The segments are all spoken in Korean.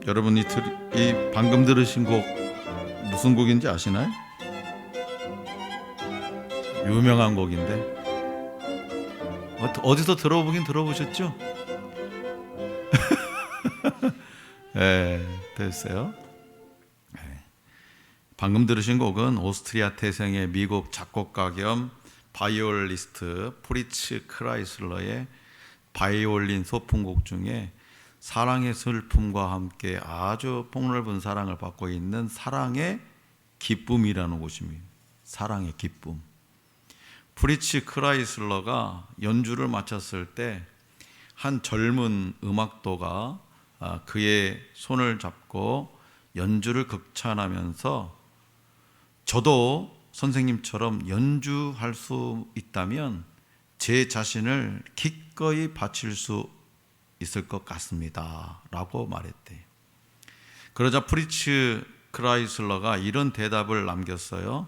여러분이 방금 들으신 곡 무슨 곡인지 아시나요? 유명한 곡인데 어디서 들어보긴 들어보셨죠? 됐어요. 방금 들으신 곡은 오스트리아 태생의 미국 작곡가 겸 바이올리스트 프리츠 크라이슬러의 바이올린 소품곡 중에 사랑의 슬픔과 함께 아주 폭넓은 사랑을 받고 있는 사랑의 기쁨이라는 곳입니다. 사랑의 기쁨. 프리츠 크라이슬러가 연주를 마쳤을 때 한 젊은 음악도가 그의 손을 잡고 연주를 극찬하면서 저도 선생님처럼 연주할 수 있다면 제 자신을 기꺼이 바칠 수 있을 것 같습니다 라고 말했대요. 그러자 프리츠 크라이슬러가 이런 대답을 남겼어요.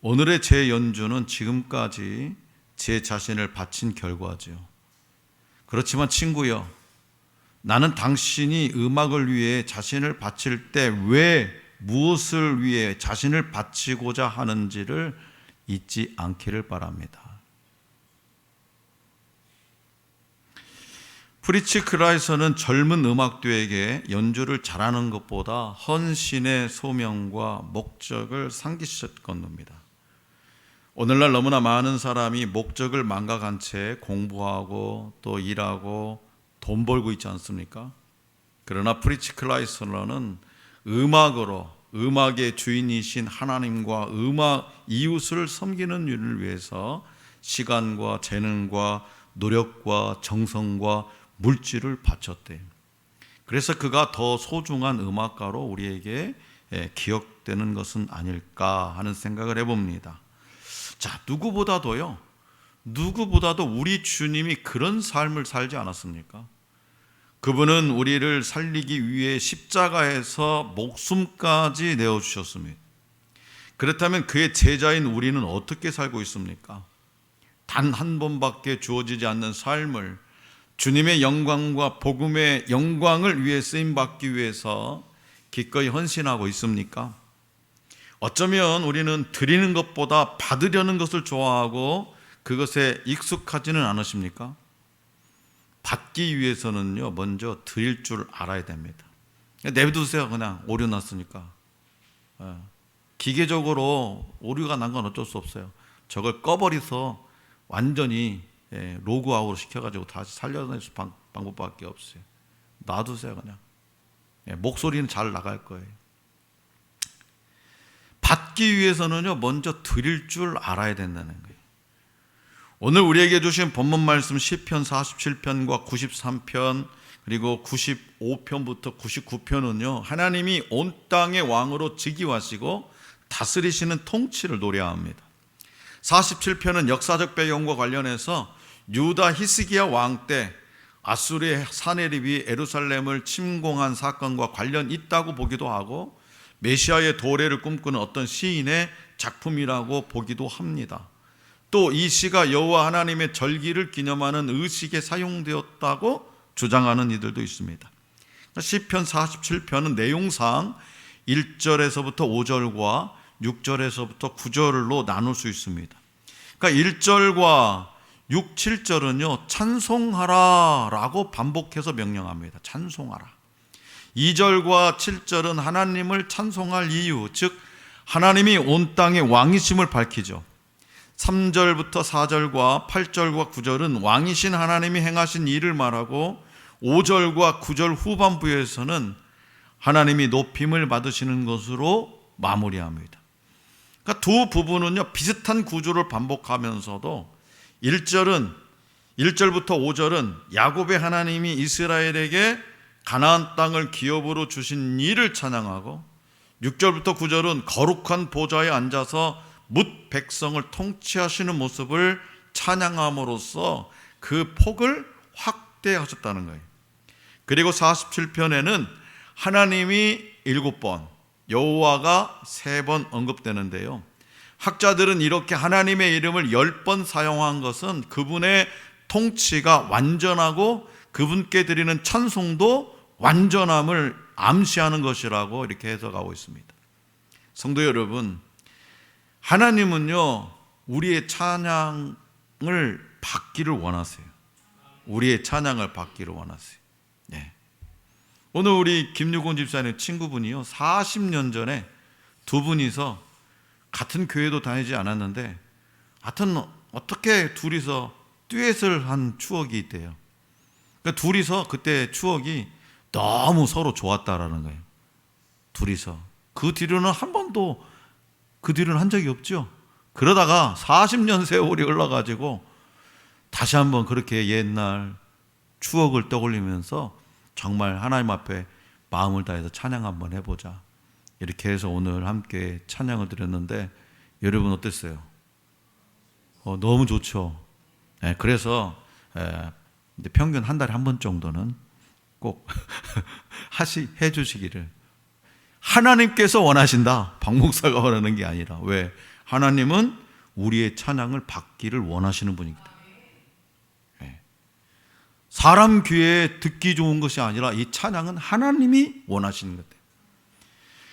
오늘의 제 연주는 지금까지 제 자신을 바친 결과죠. 그렇지만 친구여, 나는 당신이 음악을 위해 자신을 바칠 때 왜 무엇을 위해 자신을 바치고자 하는지를 잊지 않기를 바랍니다. 프리츠 크라이슬러는 젊은 음악도에게 연주를 잘하는 것보다 헌신의 소명과 목적을 상기시켰던 겁니다. 오늘날 너무나 많은 사람이 목적을 망각한 채 공부하고 또 일하고 돈 벌고 있지 않습니까? 그러나 프리츠 크라이슬러는 음악으로 음악의 주인이신 하나님과 음악 이웃을 섬기는 일을 위해서 시간과 재능과 노력과 정성과 물질을 바쳤대요. 그래서 그가 더 소중한 음악가로 우리에게 기억되는 것은 아닐까 하는 생각을 해봅니다. 자, 누구보다도 우리 주님이 그런 삶을 살지 않았습니까? 그분은 우리를 살리기 위해 십자가에서 목숨까지 내어주셨습니다. 그렇다면 그의 제자인 우리는 어떻게 살고 있습니까? 단 한 번밖에 주어지지 않는 삶을 주님의 영광과 복음의 영광을 위해 쓰임받기 위해서 기꺼이 헌신하고 있습니까? 어쩌면 우리는 드리는 것보다 받으려는 것을 좋아하고 그것에 익숙하지는 않으십니까? 받기 위해서는요, 먼저 드릴 줄 알아야 됩니다. 내비두세요. 그냥 오류 났으니까. 기계적으로 오류가 난 건 어쩔 수 없어요. 저걸 꺼버려서 완전히 로그아웃 시켜가지고 다시 살려낼 방법밖에 없어요. 놔두세요. 그냥. 목소리는 잘 나갈 거예요. 받기 위해서는요, 먼저 드릴 줄 알아야 된다는 거예요. 오늘 우리에게 주신 본문 말씀 시편 47편과 93편 그리고 95편부터 99편은요, 하나님이 온 땅의 왕으로 즉위하시고 다스리시는 통치를 노래합니다. 47편은 역사적 배경과 관련해서 유다 히스기야 왕 때 아수르의 사네립이 예루살렘을 침공한 사건과 관련 있다고 보기도 하고 메시아의 도래를 꿈꾸는 어떤 시인의 작품이라고 보기도 합니다. 또 이 시가 여호와 하나님의 절기를 기념하는 의식에 사용되었다고 주장하는 이들도 있습니다. 시편 47편은 내용상 1절에서부터 5절과 6절에서부터 9절로 나눌 수 있습니다. 그러니까 1절과 6, 7절은요 찬송하라 라고 반복해서 명령합니다. 찬송하라. 2절과 7절은 하나님을 찬송할 이유, 즉 하나님이 온 땅의 왕이심을 밝히죠. 3절부터 4절과 8절과 9절은 왕이신 하나님이 행하신 일을 말하고 5절과 9절 후반부에서는 하나님이 높임을 받으시는 것으로 마무리합니다. 그러니까 두 부분은요 비슷한 구조를 반복하면서도 1절부터 5절은 야곱의 하나님이 이스라엘에게 가나안 땅을 기업으로 주신 일을 찬양하고 6절부터 9절은 거룩한 보좌에 앉아서 뭇 백성을 통치하시는 모습을 찬양함으로써 그 폭을 확대하셨다는 거예요. 그리고 47편에는 하나님이 7번, 여호와가 3번 언급되는데요. 학자들은 이렇게 하나님의 이름을 10번 사용한 것은 그분의 통치가 완전하고 그분께 드리는 찬송도 완전함을 암시하는 것이라고 이렇게 해석하고 있습니다. 성도 여러분, 하나님은요, 우리의 찬양을 받기를 원하세요. 우리의 찬양을 받기를 원하세요. 네. 오늘 우리 김유곤 집사님 친구분이요, 40년 전에 두 분이서 같은 교회도 다니지 않았는데 하여튼 어떻게 둘이서 듀엣을 한 추억이 있대요. 그러니까 둘이서 그때 추억이 너무 서로 좋았다라는 거예요. 둘이서. 그 뒤로는 한 번도 그 뒤로는 한 적이 없죠. 그러다가 40년 세월이 흘러가지고 다시 한번 그렇게 옛날 추억을 떠올리면서 정말 하나님 앞에 마음을 다해서 찬양 한번 해보자. 이렇게 해서 오늘 함께 찬양을 드렸는데 여러분 어땠어요? 너무 좋죠. 네, 그래서 평균 한 달에 한 번 정도는 꼭 해주시기를. 하나님께서 원하신다. 박 목사가 원하는 게 아니라. 왜? 하나님은 우리의 찬양을 받기를 원하시는 분이기 때문에. 사람 귀에 듣기 좋은 것이 아니라 이 찬양은 하나님이 원하시는 것.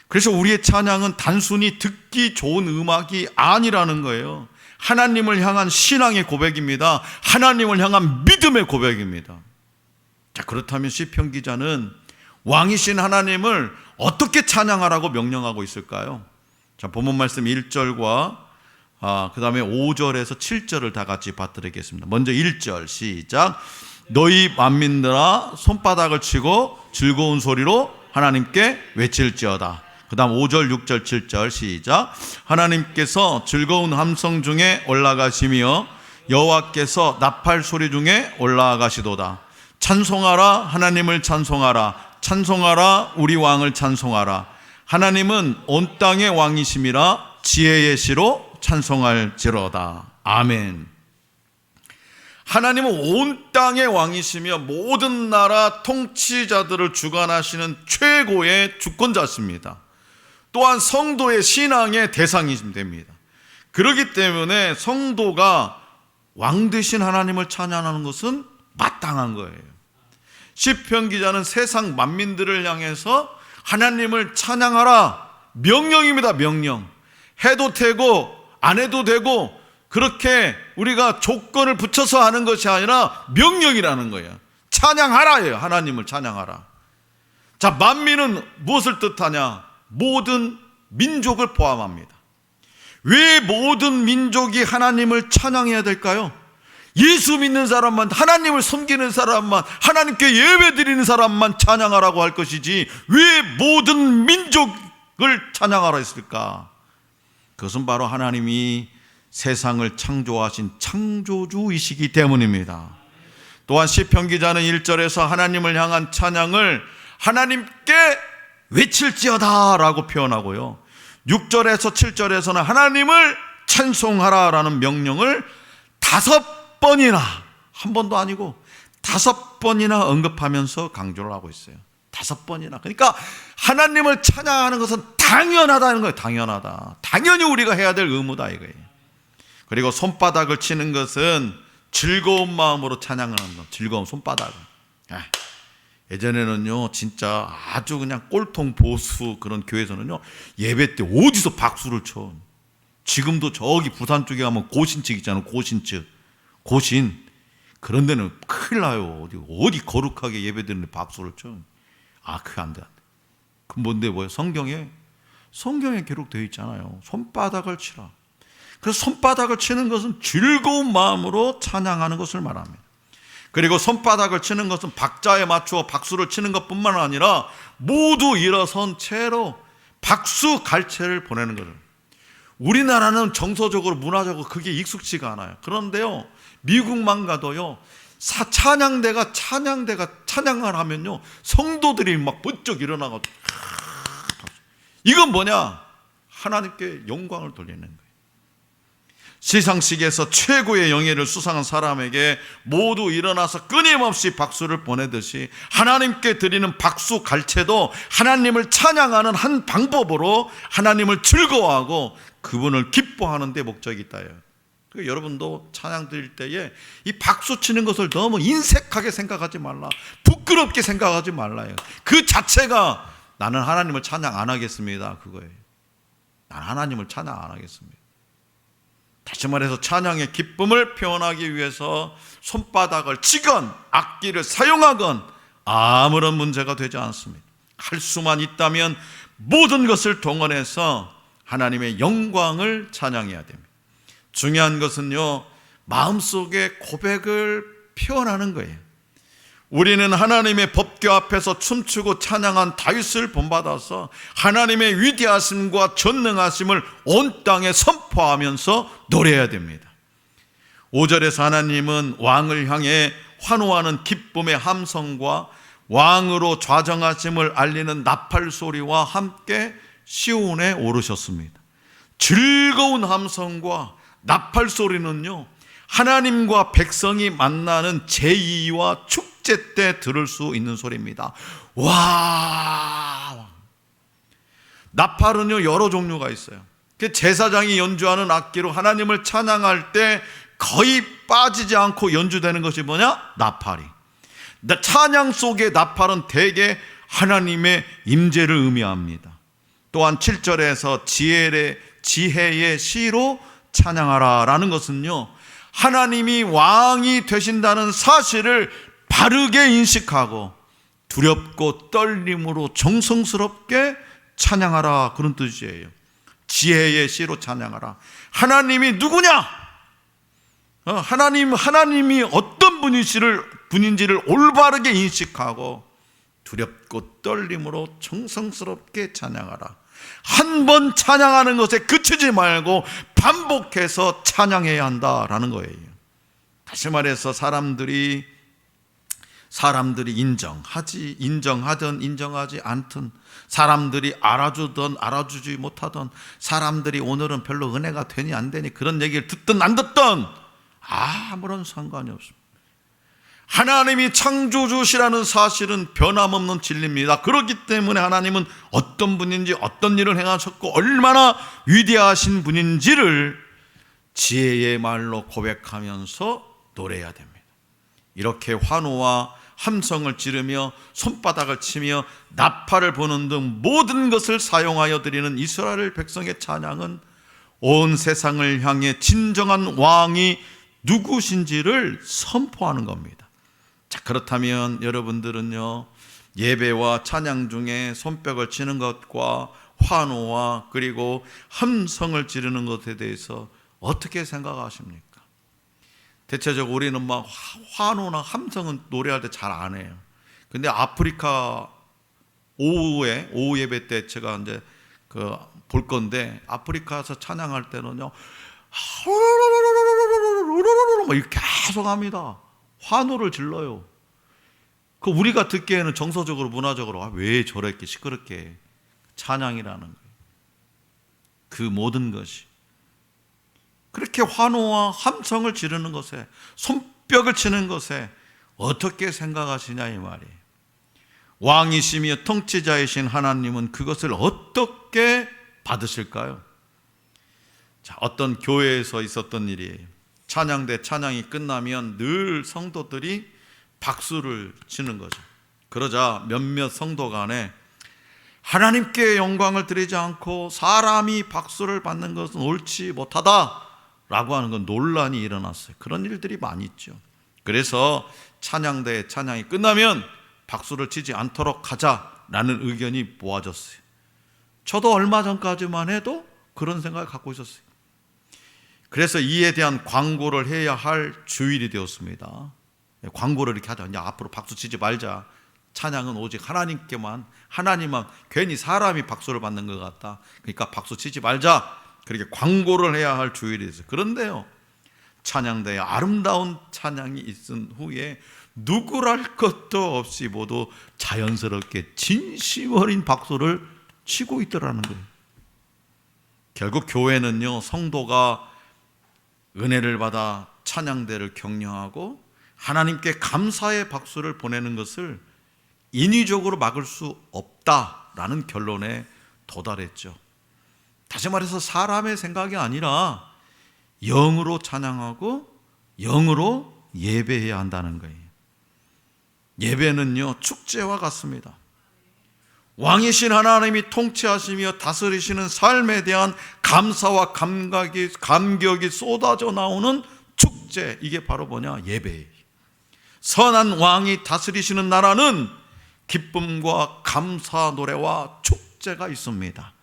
그래서 우리의 찬양은 단순히 듣기 좋은 음악이 아니라는 거예요. 하나님을 향한 신앙의 고백입니다. 하나님을 향한 믿음의 고백입니다. 자, 그렇다면 시편 기자는 왕이신 하나님을 어떻게 찬양하라고 명령하고 있을까요? 자, 본문 말씀 1절과 그 다음에 5절에서 7절을 다 같이 받들겠습니다. 먼저 1절 시작. 너희 만민들아 손바닥을 치고 즐거운 소리로 하나님께 외칠지어다. 그 다음 5절 6절 7절 시작. 하나님께서 즐거운 함성 중에 올라가시며 여호와께서 나팔 소리 중에 올라가시도다. 찬송하라 하나님을 찬송하라. 찬송하라 우리 왕을 찬송하라. 하나님은 온 땅의 왕이심이라 지혜의 시로 찬송할지로다. 아멘. 하나님은 온 땅의 왕이시며 모든 나라 통치자들을 주관하시는 최고의 주권자십니다. 또한 성도의 신앙의 대상이 됩니다. 그렇기 때문에 성도가 왕 되신 하나님을 찬양하는 것은 마땅한 거예요. 시편 기자는 세상 만민들을 향해서 하나님을 찬양하라. 명령입니다. 명령. 해도 되고 안 해도 되고 그렇게 우리가 조건을 붙여서 하는 것이 아니라 명령이라는 거예요. 찬양하라예요. 하나님을 찬양하라. 자, 만민은 무엇을 뜻하냐? 모든 민족을 포함합니다. 왜 모든 민족이 하나님을 찬양해야 될까요? 예수 믿는 사람만, 하나님을 섬기는 사람만, 하나님께 예배드리는 사람만 찬양하라고 할 것이지 왜 모든 민족을 찬양하라 했을까? 그것은 바로 하나님이 세상을 창조하신 창조주이시기 때문입니다. 또한 시편 기자는 1절에서 하나님을 향한 찬양을 하나님께 외칠지어다 라고 표현하고요, 6절에서 7절에서는 하나님을 찬송하라라는 명령을 5번이나, 한 번도 아니고 5번이나 언급하면서 강조를 하고 있어요. 5번이나. 그러니까 하나님을 찬양하는 것은 당연하다는 거예요. 당연하다. 당연히 우리가 해야 될 의무다 이거예요. 그리고 손바닥을 치는 것은 즐거운 마음으로 찬양을 하는 것. 즐거운 손바닥을. 예전에는요 진짜 아주 그냥 꼴통 보수 그런 교회에서는요 예배 때 어디서 박수를 쳐. 지금도 저기 부산 쪽에 가면 고신측 있잖아요. 고신 그런 데는 큰일 나요. 어디 거룩하게 예배 드리는데 박수를 쳐. 그게 안 돼. 그 뭔데 뭐예요? 성경에 기록되어 있잖아요. 손바닥을 치라. 그래서 손바닥을 치는 것은 즐거운 마음으로 찬양하는 것을 말합니다. 그리고 손바닥을 치는 것은 박자에 맞추어 박수를 치는 것뿐만 아니라 모두 일어선 채로 박수 갈채를 보내는 거예요. 우리나라는 정서적으로 문화적으로 그게 익숙지가 않아요. 그런데요 미국만 가도요 찬양대가 찬양을 하면요 성도들이 막 번쩍 일어나고, 이건 뭐냐? 하나님께 영광을 돌리는 거예요. 시상식에서 최고의 영예를 수상한 사람에게 모두 일어나서 끊임없이 박수를 보내듯이 하나님께 드리는 박수 갈채도 하나님을 찬양하는 한 방법으로 하나님을 즐거워하고 그분을 기뻐하는 데 목적이 있다요. 여러분도 찬양 드릴 때에 이 박수 치는 것을 너무 인색하게 생각하지 말라, 부끄럽게 생각하지 말라요. 그 자체가 나는 하나님을 찬양 안 하겠습니다, 그거예요. 나는 하나님을 찬양 안 하겠습니다. 다시 말해서 찬양의 기쁨을 표현하기 위해서 손바닥을 치건 악기를 사용하건 아무런 문제가 되지 않습니다. 할 수만 있다면 모든 것을 동원해서 하나님의 영광을 찬양해야 됩니다. 중요한 것은요, 마음속에 고백을 표현하는 거예요. 우리는 하나님의 법궤 앞에서 춤추고 찬양한 다윗을 본받아서 하나님의 위대하심과 전능하심을 온 땅에 선포하면서 노래해야 됩니다. 5절에서 하나님은 왕을 향해 환호하는 기쁨의 함성과 왕으로 좌정하심을 알리는 나팔 소리와 함께 시온에 오르셨습니다. 즐거운 함성과 나팔 소리는요, 하나님과 백성이 만나는 제2와 축제 때 들을 수 있는 소리입니다. 와! 나팔은요, 여러 종류가 있어요. 제사장이 연주하는 악기로 하나님을 찬양할 때 거의 빠지지 않고 연주되는 것이 뭐냐? 나팔이. 찬양 속의 나팔은 대개 하나님의 임재를 의미합니다. 또한 7절에서 지혜의 시로 찬양하라 라는 것은요, 하나님이 왕이 되신다는 사실을 바르게 인식하고 두렵고 떨림으로 정성스럽게 찬양하라, 그런 뜻이에요. 지혜의 시로 찬양하라. 하나님이 누구냐? 하나님이 어떤 분인지를 올바르게 인식하고 두렵고 떨림으로 정성스럽게 찬양하라. 한 번 찬양하는 것에 그치지 말고 반복해서 찬양해야 한다라는 거예요. 다시 말해서 사람들이 인정하든 인정하지 않든, 사람들이 알아주든 알아주지 못하든, 사람들이 오늘은 별로 은혜가 되니 안 되니 그런 얘기를 듣든 안 듣든 아무런 상관이 없습니다. 하나님이 창조주시라는 사실은 변함없는 진리입니다. 그렇기 때문에 하나님은 어떤 분인지, 어떤 일을 행하셨고 얼마나 위대하신 분인지를 지혜의 말로 고백하면서 노래해야 됩니다. 이렇게 환호와 함성을 지르며 손바닥을 치며 나팔을 부는 등 모든 것을 사용하여 드리는 이스라엘 백성의 찬양은 온 세상을 향해 진정한 왕이 누구신지를 선포하는 겁니다. 자, 그렇다면 여러분들은요, 예배와 찬양 중에 손뼉을 치는 것과 환호와 그리고 함성을 지르는 것에 대해서 어떻게 생각하십니까? 대체적으로 우리는 막 환호나 함성은 노래할 때 잘 안 해요. 근데 아프리카 오후 예배 때 제가 이제 볼 건데, 아프리카에서 찬양할 때는요, 이렇게 계속 합니다. 환호를 질러요. 우리가 듣기에는 정서적으로, 문화적으로 왜 저렇게 시끄럽게 찬양이라는 거예요. 그 모든 것이 그렇게 환호와 함성을 지르는 것에, 손뼉을 치는 것에 어떻게 생각하시냐 이 말이에요. 왕이시며 통치자이신 하나님은 그것을 어떻게 받으실까요? 자, 어떤 교회에서 있었던 일이에요. 찬양대 찬양이 끝나면 늘 성도들이 박수를 치는 거죠. 그러자 몇몇 성도 간에 하나님께 영광을 드리지 않고 사람이 박수를 받는 것은 옳지 못하다라고 하는 건 논란이 일어났어요. 그런 일들이 많이 있죠. 그래서 찬양대 찬양이 끝나면 박수를 치지 않도록 하자라는 의견이 모아졌어요. 저도 얼마 전까지만 해도 그런 생각을 갖고 있었어요. 그래서 이에 대한 광고를 해야 할 주일이 되었습니다. 광고를 이렇게 하자. 이제 앞으로 박수 치지 말자. 찬양은 오직 하나님만, 괜히 사람이 박수를 받는 것 같다. 그러니까 박수 치지 말자. 그렇게 광고를 해야 할 주일이 있어요. 그런데요, 찬양대에 아름다운 찬양이 있은 후에 누구랄 것도 없이 모두 자연스럽게 진심 어린 박수를 치고 있더라는 거예요. 결국 교회는요, 성도가 은혜를 받아 찬양대를 격려하고 하나님께 감사의 박수를 보내는 것을 인위적으로 막을 수 없다라는 결론에 도달했죠. 다시 말해서 사람의 생각이 아니라 영으로 찬양하고 영으로 예배해야 한다는 거예요. 예배는요, 축제와 같습니다. 왕이신 하나님이 통치하시며 다스리시는 삶에 대한 감사와 감격이 쏟아져 나오는 축제, 이게 바로 뭐냐? 예배예요. 선한 왕이 다스리시는 나라는 기쁨과 감사 노래와 축제가 있습니다.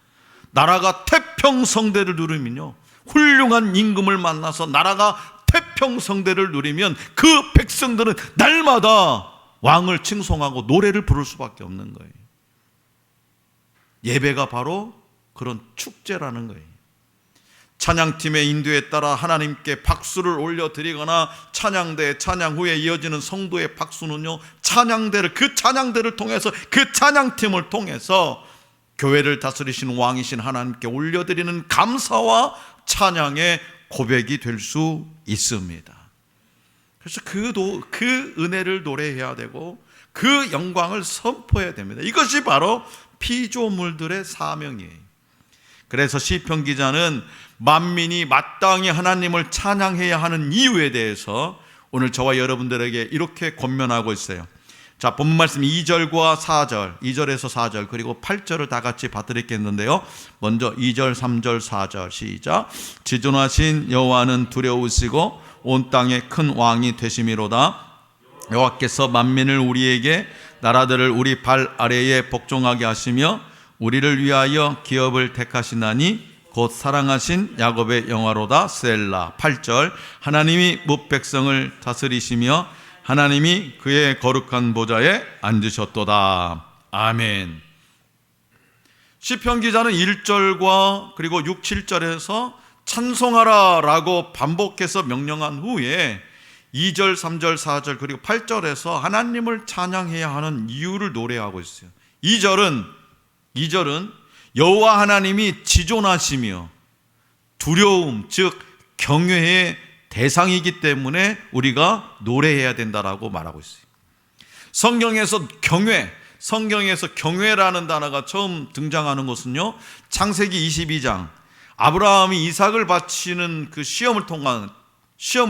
나라가 태평성대를 누리면요, 훌륭한 임금을 만나서 나라가 태평성대를 누리면 그 백성들은 날마다 왕을 칭송하고 노래를 부를 수밖에 없는 거예요. 예배가 바로 그런 축제라는 거예요. 찬양팀의 인도에 따라 하나님께 박수를 올려드리거나 찬양대 찬양 후에 이어지는 성도의 박수는요, 그 찬양대를 통해서, 그 찬양팀을 통해서 교회를 다스리신 왕이신 하나님께 올려드리는 감사와 찬양의 고백이 될 수 있습니다. 그래서 그 은혜를 노래해야 되고 그 영광을 선포해야 됩니다. 이것이 바로 피조물들의 사명이에요. 그래서 시편 기자는 만민이 마땅히 하나님을 찬양해야 하는 이유에 대해서 오늘 저와 여러분들에게 이렇게 권면하고 있어요. 자, 본문 말씀 2절과 4절, 2절에서 4절, 그리고 8절을 다 같이 봐드리겠는데요. 먼저 2절, 3절, 4절 시작. 지존하신 여호와는 두려우시고 온 땅의 큰 왕이 되심이로다. 여호와께서 만민을 우리에게, 나라들을 우리 발 아래에 복종하게 하시며 우리를 위하여 기업을 택하시나니 곧 사랑하신 야곱의 영화로다. 셀라. 8절. 하나님이 뭇백성을 다스리시며 하나님이 그의 거룩한 보좌에 앉으셨도다. 아멘. 시편 기자는 1절과 그리고 6, 7절에서 찬송하라 라고 반복해서 명령한 후에 2절, 3절, 4절 그리고 8절에서 하나님을 찬양해야 하는 이유를 노래하고 있어요. 2절은 여호와 하나님이 지존하시며 두려움, 즉 경외의 대상이기 때문에 우리가 노래해야 된다라고 말하고 있어요. 성경에서 경외라는 단어가 처음 등장하는 것은요, 창세기 22장 아브라함이 이삭을 바치는 그 시험을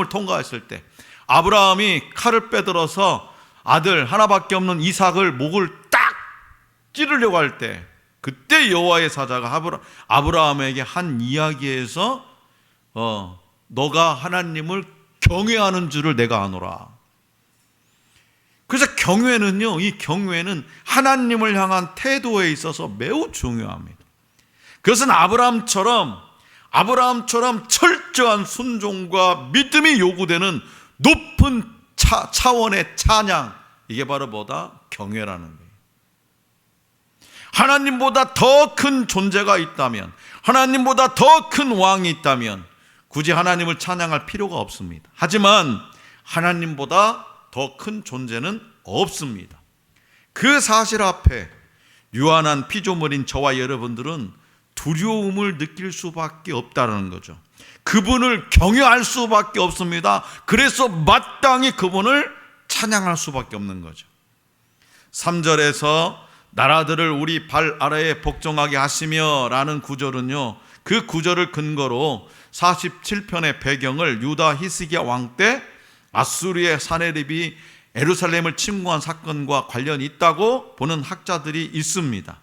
통과했을 때, 아브라함이 칼을 빼들어서 아들 하나밖에 없는 이삭을 목을 딱 찌르려고 할 때, 그때 여호와의 사자가 아브라함에게 한 이야기에서 너가 하나님을 경외하는 줄을 내가 아노라. 그래서 이 경외는 하나님을 향한 태도에 있어서 매우 중요합니다. 그것은 아브라함처럼 철저한 순종과 믿음이 요구되는 높은 차원의 찬양, 이게 바로 뭐다? 경외라는 거예요. 하나님보다 더 큰 존재가 있다면, 하나님보다 더 큰 왕이 있다면 굳이 하나님을 찬양할 필요가 없습니다. 하지만 하나님보다 더 큰 존재는 없습니다. 그 사실 앞에 유한한 피조물인 저와 여러분들은 두려움을 느낄 수밖에 없다는 거죠. 그분을 경외할 수밖에 없습니다. 그래서 마땅히 그분을 찬양할 수밖에 없는 거죠. 3절에서 나라들을 우리 발 아래에 복종하게 하시며 라는 구절은요, 그 구절을 근거로 47편의 배경을 유다 히스기야 왕 때 아수르의 사네립이 예루살렘을 침공한 사건과 관련이 있다고 보는 학자들이 있습니다.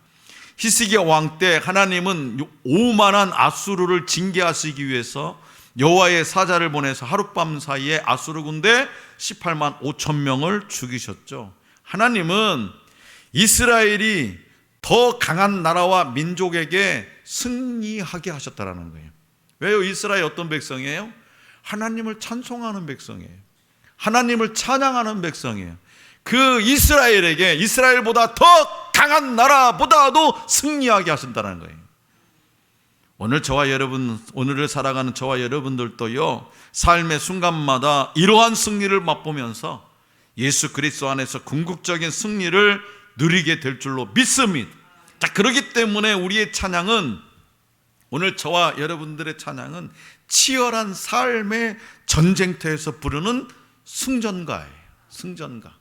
히스기야 왕 때 하나님은 오만한 아수르를 징계하시기 위해서 여호와의 사자를 보내서 하룻밤 사이에 아수르 군대 18만 5천 명을 죽이셨죠. 하나님은 이스라엘이 더 강한 나라와 민족에게 승리하게 하셨다라는 거예요. 왜요? 이스라엘 어떤 백성이에요? 하나님을 찬송하는 백성이에요. 하나님을 찬양하는 백성이에요. 그 이스라엘보다 더 강한 나라보다도 승리하게 하신다는 거예요. 오늘을 살아가는 저와 여러분들도요, 삶의 순간마다 이러한 승리를 맛보면서 예수 그리스도 안에서 궁극적인 승리를 누리게 될 줄로 믿습니다. 자, 그렇기 때문에 우리의 찬양은, 오늘 저와 여러분들의 찬양은 치열한 삶의 전쟁터에서 부르는 승전가예요. 승전가.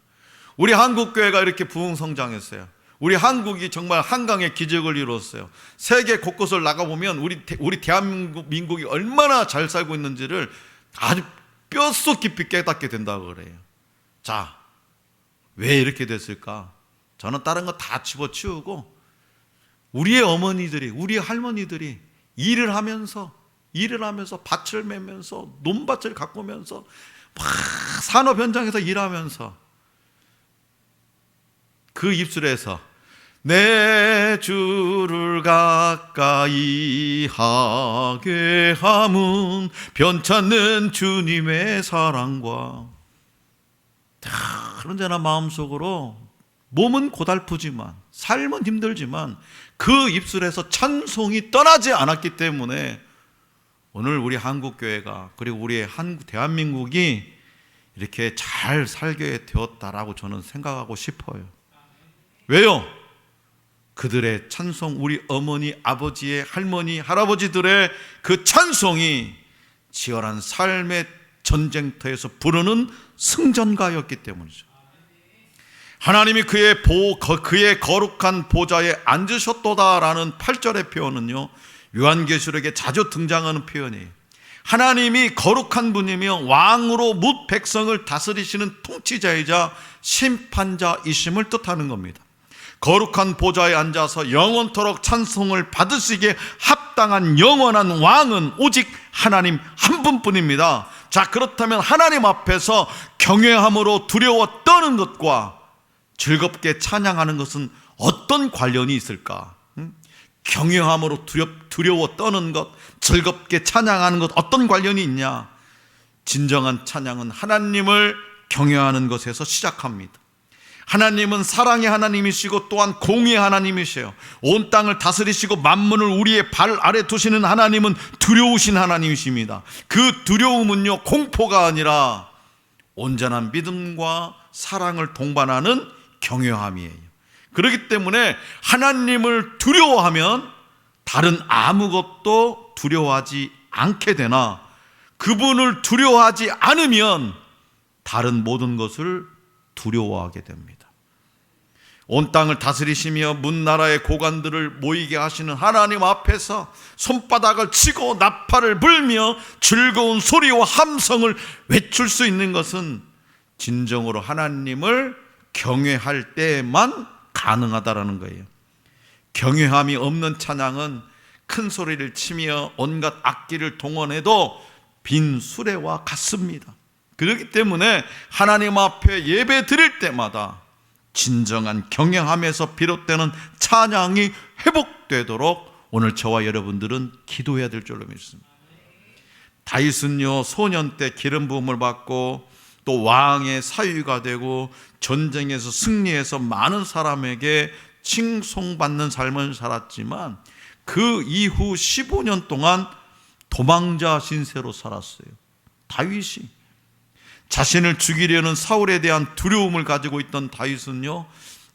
우리 한국교회가 이렇게 부흥성장했어요. 우리 한국이 정말 한강의 기적을 이루었어요. 세계 곳곳을 나가보면 우리 대한민국이 얼마나 잘 살고 있는지를 아주 뼛속 깊이 깨닫게 된다고 그래요. 자, 왜 이렇게 됐을까? 저는 다른 거 다 집어치우고 우리의 어머니들이, 우리 할머니들이 일을 하면서 밭을 매면서 논밭을 가꾸면서 막 산업 현장에서 일하면서 그 입술에서 내 주를 가까이 하게 함은 변찮는 주님의 사랑과, 언제나 마음속으로 몸은 고달프지만 삶은 힘들지만 그 입술에서 찬송이 떠나지 않았기 때문에 오늘 우리 한국교회가, 그리고 우리 대한민국이 이렇게 잘 살게 되었다라고 저는 생각하고 싶어요. 왜요? 그들의 찬송, 우리 어머니, 아버지의, 할머니, 할아버지들의 그 찬송이 치열한 삶의 전쟁터에서 부르는 승전가였기 때문이죠. 하나님이 그의 거룩한 보좌에 앉으셨도다라는 8절의 표현은요, 요한계시록에 자주 등장하는 표현이에요. 하나님이 거룩한 분이며 왕으로 뭇 백성을 다스리시는 통치자이자 심판자이심을 뜻하는 겁니다. 거룩한 보좌에 앉아서 영원토록 찬송을 받으시기에 합당한 영원한 왕은 오직 하나님 한 분뿐입니다. 자, 그렇다면 하나님 앞에서 경외함으로 두려워 떠는 것과 즐겁게 찬양하는 것은 어떤 관련이 있을까? 경외함으로 두려워 떠는 것, 즐겁게 찬양하는 것, 어떤 관련이 있냐? 진정한 찬양은 하나님을 경외하는 것에서 시작합니다. 하나님은 사랑의 하나님이시고 또한 공의의 하나님이세요. 온 땅을 다스리시고 만물을 우리의 발 아래 두시는 하나님은 두려우신 하나님이십니다. 그 두려움은요, 공포가 아니라 온전한 믿음과 사랑을 동반하는 경외함이에요. 그렇기 때문에 하나님을 두려워하면 다른 아무것도 두려워하지 않게 되나, 그분을 두려워하지 않으면 다른 모든 것을 두려워하게 됩니다. 온 땅을 다스리시며 문나라의 고관들을 모이게 하시는 하나님 앞에서 손바닥을 치고 나팔을 불며 즐거운 소리와 함성을 외칠 수 있는 것은 진정으로 하나님을 경외할 때만 가능하다라는 거예요. 경외함이 없는 찬양은 큰 소리를 치며 온갖 악기를 동원해도 빈 수레와 같습니다. 그렇기 때문에 하나님 앞에 예배 드릴 때마다 진정한 경외함에서 비롯되는 찬양이 회복되도록 오늘 저와 여러분들은 기도해야 될 줄로 믿습니다. 다윗은요, 소년 때 기름 부음을 받고 또 왕의 사위가 되고 전쟁에서 승리해서 많은 사람에게 칭송받는 삶을 살았지만 그 이후 15년 동안 도망자 신세로 살았어요. 다윗이 자신을 죽이려는 사울에 대한 두려움을 가지고 있던 다윗은요,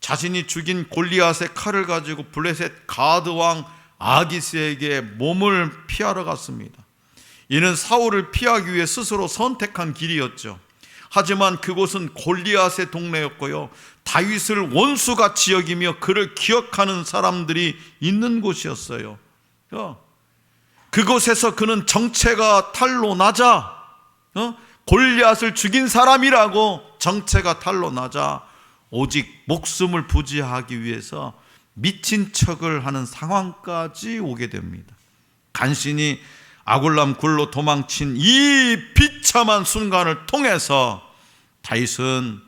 자신이 죽인 골리앗의 칼을 가지고 블레셋 가드 왕 아기스에게 몸을 피하러 갔습니다. 이는 사울을 피하기 위해 스스로 선택한 길이었죠. 하지만 그곳은 골리앗의 동네였고요, 다윗을 원수같이 여기며 그를 기억하는 사람들이 있는 곳이었어요. 그곳에서 그는 정체가 탈로 나자, 골리앗을 죽인 사람이라고 정체가 탈로 나자 오직 목숨을 부지하기 위해서 미친 척을 하는 상황까지 오게 됩니다. 간신히 아굴람 굴로 도망친 이 비참한 순간을 통해서 다윗은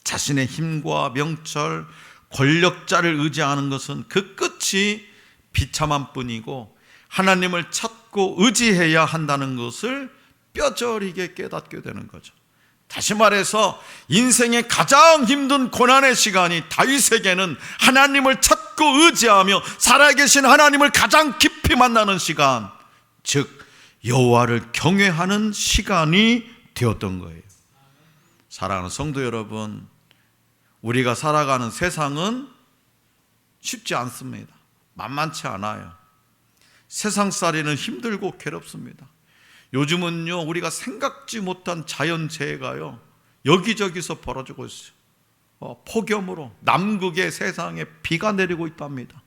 자신의 힘과 명철, 권력자를 의지하는 것은 그 끝이 비참한 뿐이고 하나님을 찾고 의지해야 한다는 것을 뼈저리게 깨닫게 되는 거죠. 다시 말해서 인생의 가장 힘든 고난의 시간이 다윗에게는 하나님을 찾고 의지하며 살아계신 하나님을 가장 깊이 만나는 시간, 즉 여호와를 경외하는 시간이 되었던 거예요. 사랑하는 성도 여러분, 우리가 살아가는 세상은 쉽지 않습니다. 만만치 않아요. 세상살이는 힘들고 괴롭습니다. 요즘은요, 우리가 생각지 못한 자연재해가요 여기저기서 벌어지고 있어요. 폭염으로 남극의 세상에 비가 내리고 있답니다.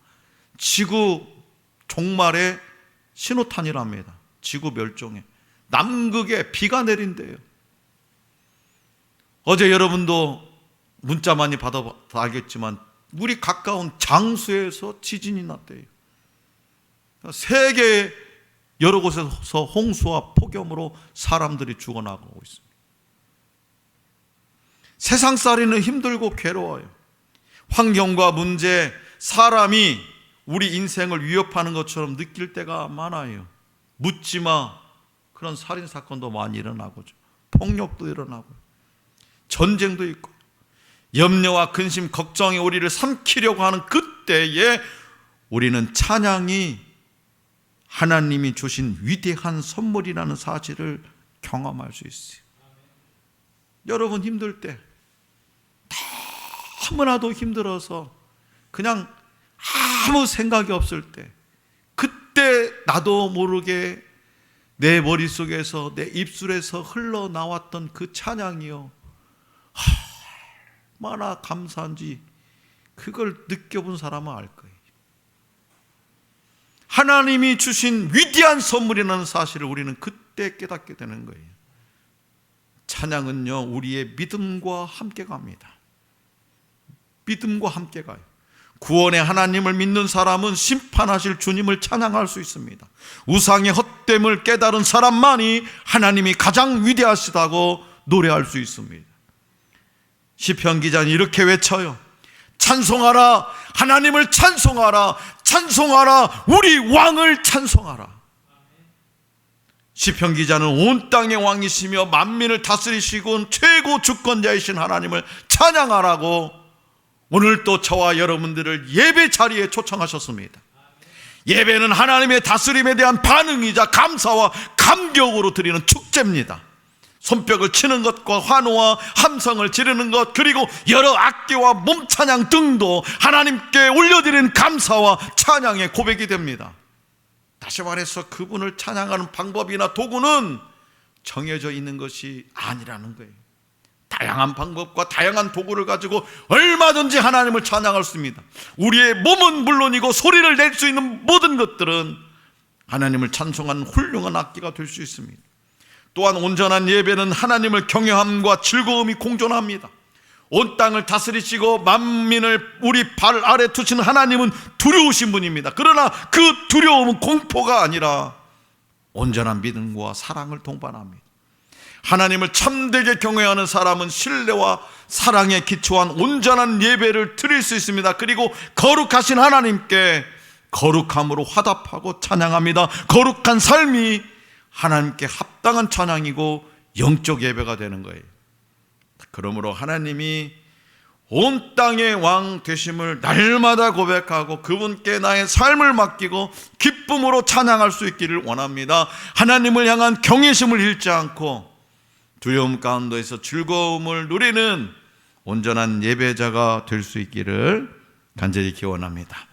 지구 종말의 신호탄이랍니다. 지구 멸종에 남극에 비가 내린대요. 어제 여러분도 문자 많이 받아 알겠지만 우리 가까운 장수에서 지진이 났대요. 세계 여러 곳에서 홍수와 폭염으로 사람들이 죽어나가고 있습니다. 세상살이는 힘들고 괴로워요. 환경과 문제, 사람이 우리 인생을 위협하는 것처럼 느낄 때가 많아요. 묻지마 그런 살인사건도 많이 일어나고 폭력도 일어나고 전쟁도 있고 염려와 근심, 걱정이 우리를 삼키려고 하는 그때에 우리는 찬양이 하나님이 주신 위대한 선물이라는 사실을 경험할 수 있어요. 여러분 힘들 때 너무나도 힘들어서 그냥 아무 생각이 없을 때 그때 나도 모르게 내 머릿속에서 내 입술에서 흘러나왔던 그 찬양이요 얼마나 감사한지 그걸 느껴본 사람은 알 거예요. 하나님이 주신 위대한 선물이라는 사실을 우리는 그때 깨닫게 되는 거예요. 찬양은요 우리의 믿음과 함께 갑니다. 믿음과 함께 가요. 구원의 하나님을 믿는 사람은 심판하실 주님을 찬양할 수 있습니다. 우상의 헛됨을 깨달은 사람만이 하나님이 가장 위대하시다고 노래할 수 있습니다. 시편 기자는 이렇게 외쳐요. 찬송하라, 하나님을 찬송하라, 찬송하라, 우리 왕을 찬송하라. 시편 기자는 온 땅의 왕이시며 만민을 다스리시고 최고 주권자이신 하나님을 찬양하라고 오늘 또 저와 여러분들을 예배 자리에 초청하셨습니다. 예배는 하나님의 다스림에 대한 반응이자 감사와 감격으로 드리는 축제입니다. 손뼉을 치는 것과 환호와 함성을 지르는 것, 그리고 여러 악기와 몸찬양 등도 하나님께 올려드리는 감사와 찬양의 고백이 됩니다. 다시 말해서 그분을 찬양하는 방법이나 도구는 정해져 있는 것이 아니라는 거예요. 다양한 방법과 다양한 도구를 가지고 얼마든지 하나님을 찬양할 수 있습니다. 우리의 몸은 물론이고 소리를 낼 수 있는 모든 것들은 하나님을 찬송하는 훌륭한 악기가 될 수 있습니다. 또한 온전한 예배는 하나님을 경외함과 즐거움이 공존합니다. 온 땅을 다스리시고 만민을 우리 발 아래 두신 하나님은 두려우신 분입니다. 그러나 그 두려움은 공포가 아니라 온전한 믿음과 사랑을 동반합니다. 하나님을 참되게 경외하는 사람은 신뢰와 사랑에 기초한 온전한 예배를 드릴 수 있습니다. 그리고 거룩하신 하나님께 거룩함으로 화답하고 찬양합니다. 거룩한 삶이 하나님께 합당한 찬양이고 영적 예배가 되는 거예요. 그러므로 하나님이 온 땅의 왕 되심을 날마다 고백하고 그분께 나의 삶을 맡기고 기쁨으로 찬양할 수 있기를 원합니다. 하나님을 향한 경외심을 잃지 않고 두려움 가운데서 즐거움을 누리는 온전한 예배자가 될 수 있기를 간절히 기원합니다.